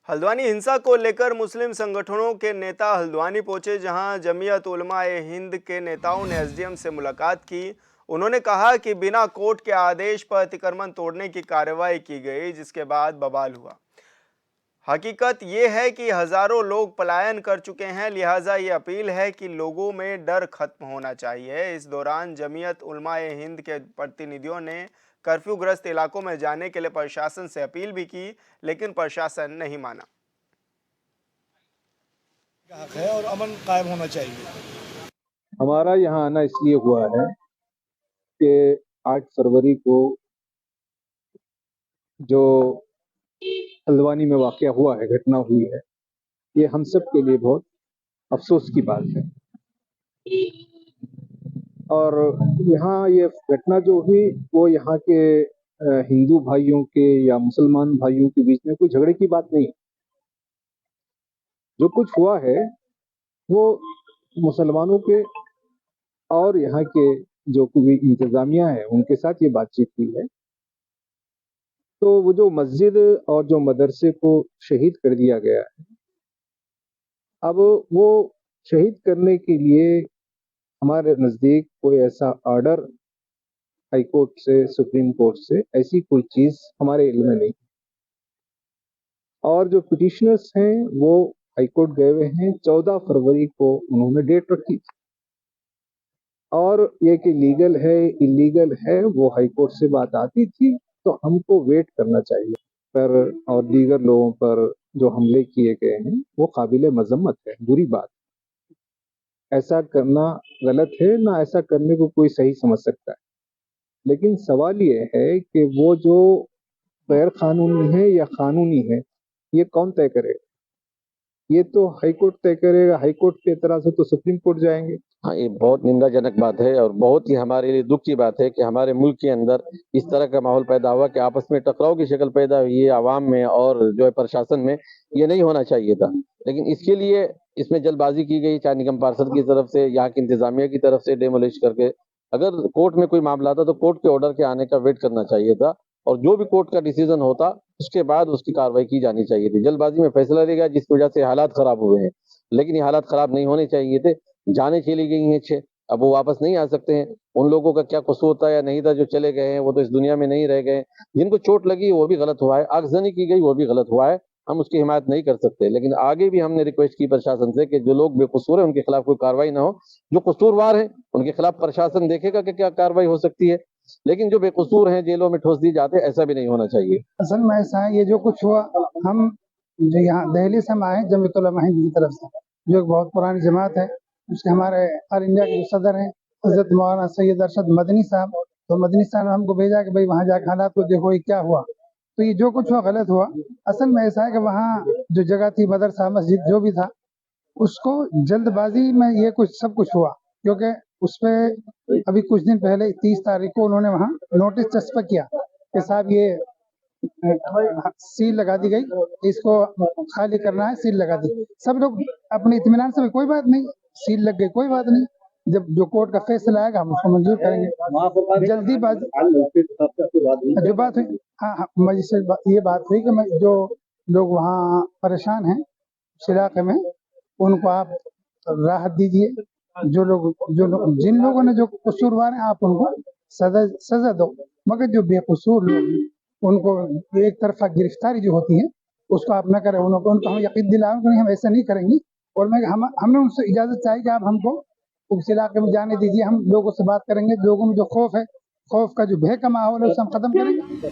हल्द्वानी हिंसा को लेकर मुस्लिम संगठनों के नेता हल्द्वानी पहुंचे, जहां जमीयत उलमा-ए हिंद के नेताओं ने एसडीएम से मुलाकात की। उन्होंने कहा कि बिना कोर्ट के आदेश पर अतिक्रमण तोड़ने की कार्रवाई की गई, जिसके बाद बवाल हुआ। हकीकत ये है कि हजारों लोग पलायन कर चुके हैं, लिहाजा ये अपील है कि लोगों में डर खत्म होना चाहिए। इस दौरान जमीयत उलमा-ए हिंद के प्रतिनिधियों ने कर्फ्यूग्रस्त इलाकों में जाने के लिए प्रशासन से अपील भी की, लेकिन प्रशासन नहीं माना। हक है और अमन कायम होना चाहिए। हमारा यहाँ आना इसलिए हुआ है कि 8 फरवरी को जो हल्द्वानी में वाकया हुआ है, घटना हुई है, ये हम सब के लिए बहुत अफसोस की बात है। और यहाँ ये घटना जो हुई वो यहाँ के हिंदू भाइयों के या मुसलमान भाइयों के बीच में कोई झगड़े की बात नहीं है। जो कुछ हुआ है वो मुसलमानों के और यहाँ के जो कोई इंतजामिया है उनके साथ ये बातचीत हुई है। तो वो जो मस्जिद और जो मदरसे को शहीद कर दिया गया है, अब वो शहीद करने के लिए हमारे नज़दीक कोई ऐसा ऑर्डर हाई कोर्ट से, सुप्रीम कोर्ट से, ऐसी कोई चीज़ हमारे इल्म में नहीं। और जो पिटिशनर्स हैं वो हाई कोर्ट गए हुए हैं। 14 फरवरी को उन्होंने डेट रखी थी और ये कि लीगल है इलीगल है वो हाई कोर्ट से बात आती थी, तो हमको वेट करना चाहिए। पर और दीगर लोगों पर जो हमले किए गए हैं वो काबिल मजम्मत है, बुरी बात। ऐसा करना गलत है, ना ऐसा करने को कोई सही समझ सकता है। लेकिन सवाल ये है कि वो जो गैर कानूनी है या कानूनी है, ये कौन तय करेगा? ये तो हाई कोर्ट तय करेगा। हाई कोर्ट के तरह से तो सुप्रीम कोर्ट जाएंगे। हाँ, ये बहुत निंदाजनक बात है और बहुत ही हमारे लिए दुख की बात है कि हमारे मुल्क के अंदर इस तरह का माहौल पैदा हुआ कि आपस में टकराव की शक्ल पैदा हुई है आवाम में और जो है प्रशासन में। ये नहीं होना चाहिए था, लेकिन इसके लिए इसमें जल्दबाजी की गई, चाहे निगम पार्षद की तरफ से, यहाँ की इंतजामिया की तरफ से डेमोलिश करके। अगर कोर्ट में कोई मामला था तो कोर्ट के ऑर्डर के आने का वेट करना चाहिए था और जो भी कोर्ट का डिसीजन होता उसके बाद उसकी कार्रवाई की जानी चाहिए थी। जल्दबाजी में फैसला लिया गया जिसकी वजह से हालात खराब हुए हैं, लेकिन ये हालात खराब नहीं होने चाहिए थे। जाने चली गई हैं 6, अब वो वापस नहीं आ सकते हैं। उन लोगों का क्या कसूर था या नहीं था जो चले गए हैं, वो तो इस दुनिया में नहीं रह गए। जिनको चोट लगी वो भी गलत हुआ है, आगजनी की गई वो भी गलत हुआ है, हम उसकी हिमायत नहीं कर सकते। लेकिन आगे भी हमने रिक्वेस्ट की प्रशासन से कि जो लोग बेकसूर हैं उनके खिलाफ कोई कार्रवाई ना हो, जो कसूरवार हैं उनके खिलाफ प्रशासन देखेगा कि क्या कार्रवाई हो सकती है, लेकिन जो बेकसूर हैं जेलों में ठोस दी जाते, ऐसा भी नहीं होना चाहिए। असल में ऐसा है, ये जो कुछ हुआ, हम जो यहाँ दिल्ली से हम आए जमीयत उलमा हिंद की तरफ से, जो एक बहुत पुरानी जमात है, उसके हमारे ऑल इंडिया के जो सदर हैं हजरत मौलाना सैयद अरशद मदनी साहब, तो मदनी साहब ने हमको भेजा कि भाई वहाँ जाकर हालात को देखो ये क्या हुआ। तो ये जो कुछ हुआ गलत हुआ। असल में ऐसा है कि वहाँ जो जगह थी, मदरसा मस्जिद जो भी था, उसको जल्दबाजी में ये कुछ सब कुछ हुआ, क्योंकि उस पर अभी कुछ दिन पहले 30 तारीख को उन्होंने वहाँ नोटिस चस्पा किया कि साहब ये सील लगा दी गई, इसको खाली करना है, सील लगा दी। सब लोग अपने इत्मीनान से, कोई बात नहीं, सील लग गई, कोई बात नहीं, जब जो कोर्ट का फैसला आएगा हम उसको मंजूर करेंगे। जल्दीबाजी जो बात हुई, हाँ, मजिस्ट्रेट ये बात हुई कि जो लोग वहाँ परेशान हैं इस इलाके में, उनको आप राहत दीजिए। जिन लोगों ने जो कसूरवार हैं आप उनको सजा दो, मगर जो बेकसूर लोग उनको एक तरफा गिरफ्तारी जो होती है उसको आप न करें। उनको हम यकीन दिलाएं कि हम ऐसा नहीं करेंगे। और हमने उनसे इजाजत चाहिए कि आप हमको उस इलाके में जाने दीजिए, हम लोगों से बात करेंगे। लोगों में जो खौफ है, खौफ का जो भय का माहौल है उसे हम खत्म करेंगे।